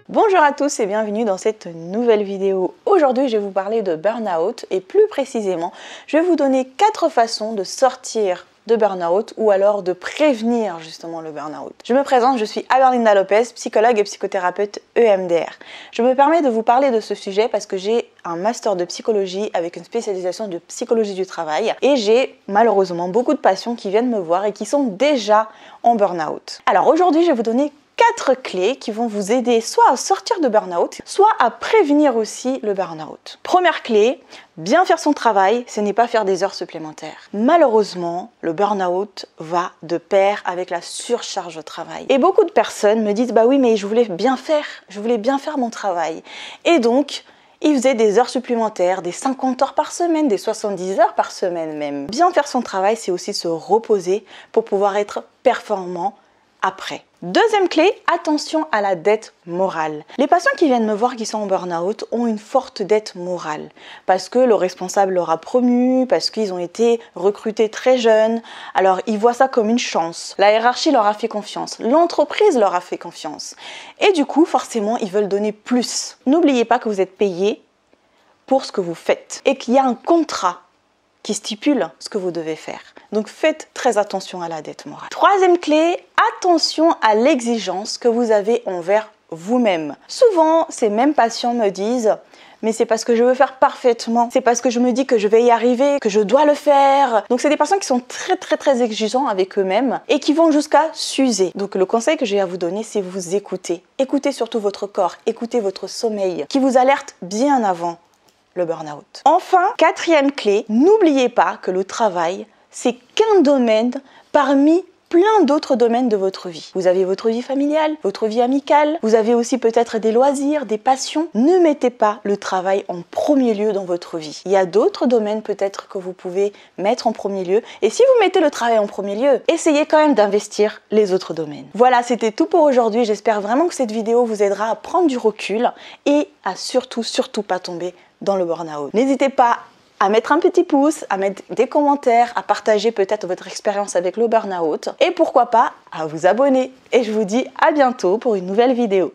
Bonjour à tous et bienvenue dans cette nouvelle vidéo. Aujourd'hui, je vais vous parler de burn-out et plus précisément, je vais vous donner 4 façons de sortir de burn-out ou alors de prévenir justement le burn-out. Je me présente, je suis Aberlinda Lopez, psychologue et psychothérapeute EMDR. Je me permets de vous parler de ce sujet parce que j'ai un master de psychologie avec une spécialisation de psychologie du travail et j'ai malheureusement beaucoup de patients qui viennent me voir et qui sont déjà en burn-out. Alors aujourd'hui, je vais vous donner 4 clés qui vont vous aider soit à sortir de burn-out, soit à prévenir aussi le burn-out. Première clé, bien faire son travail, ce n'est pas faire des heures supplémentaires. Malheureusement, le burn-out va de pair avec la surcharge de travail. Et beaucoup de personnes me disent « Bah oui, mais je voulais bien faire mon travail. » Et donc, ils faisaient des heures supplémentaires, des 50 heures par semaine, des 70 heures par semaine même. Bien faire son travail, c'est aussi se reposer pour pouvoir être performant après. Deuxième clé, attention à la dette morale. Les patients qui viennent me voir qui sont en burn-out ont une forte dette morale parce que le responsable leur a promu, parce qu'ils ont été recrutés très jeunes. Alors ils voient ça comme une chance. La hiérarchie leur a fait confiance, l'entreprise leur a fait confiance. Et du coup, forcément, ils veulent donner plus. N'oubliez pas que vous êtes payé pour ce que vous faites et qu'il y a un contrat qui stipule ce que vous devez faire. Donc faites très attention à la dette morale. Troisième clé, attention à l'exigence que vous avez envers vous-même. Souvent, ces mêmes patients me disent « mais c'est parce que je veux faire parfaitement, c'est parce que je me dis que je vais y arriver, que je dois le faire ». Donc c'est des personnes qui sont très exigeants avec eux-mêmes et qui vont jusqu'à s'user. Donc le conseil que j'ai à vous donner, c'est vous écouter. Écoutez surtout votre corps, écoutez votre sommeil, qui vous alerte bien avant le burn-out. Enfin, quatrième clé, n'oubliez pas que le travail, c'est qu'un domaine parmi plein d'autres domaines de votre vie. Vous avez votre vie familiale, votre vie amicale, vous avez aussi peut-être des loisirs, des passions. Ne mettez pas le travail en premier lieu dans votre vie. Il y a d'autres domaines peut-être que vous pouvez mettre en premier lieu. Et si vous mettez le travail en premier lieu, essayez quand même d'investir les autres domaines. Voilà, c'était tout pour aujourd'hui. J'espère vraiment que cette vidéo vous aidera à prendre du recul et à surtout pas tomber dans le burn-out. N'hésitez pas à mettre un petit pouce, à mettre des commentaires, à partager peut-être votre expérience avec le burn-out et pourquoi pas à vous abonner. Et je vous dis à bientôt pour une nouvelle vidéo.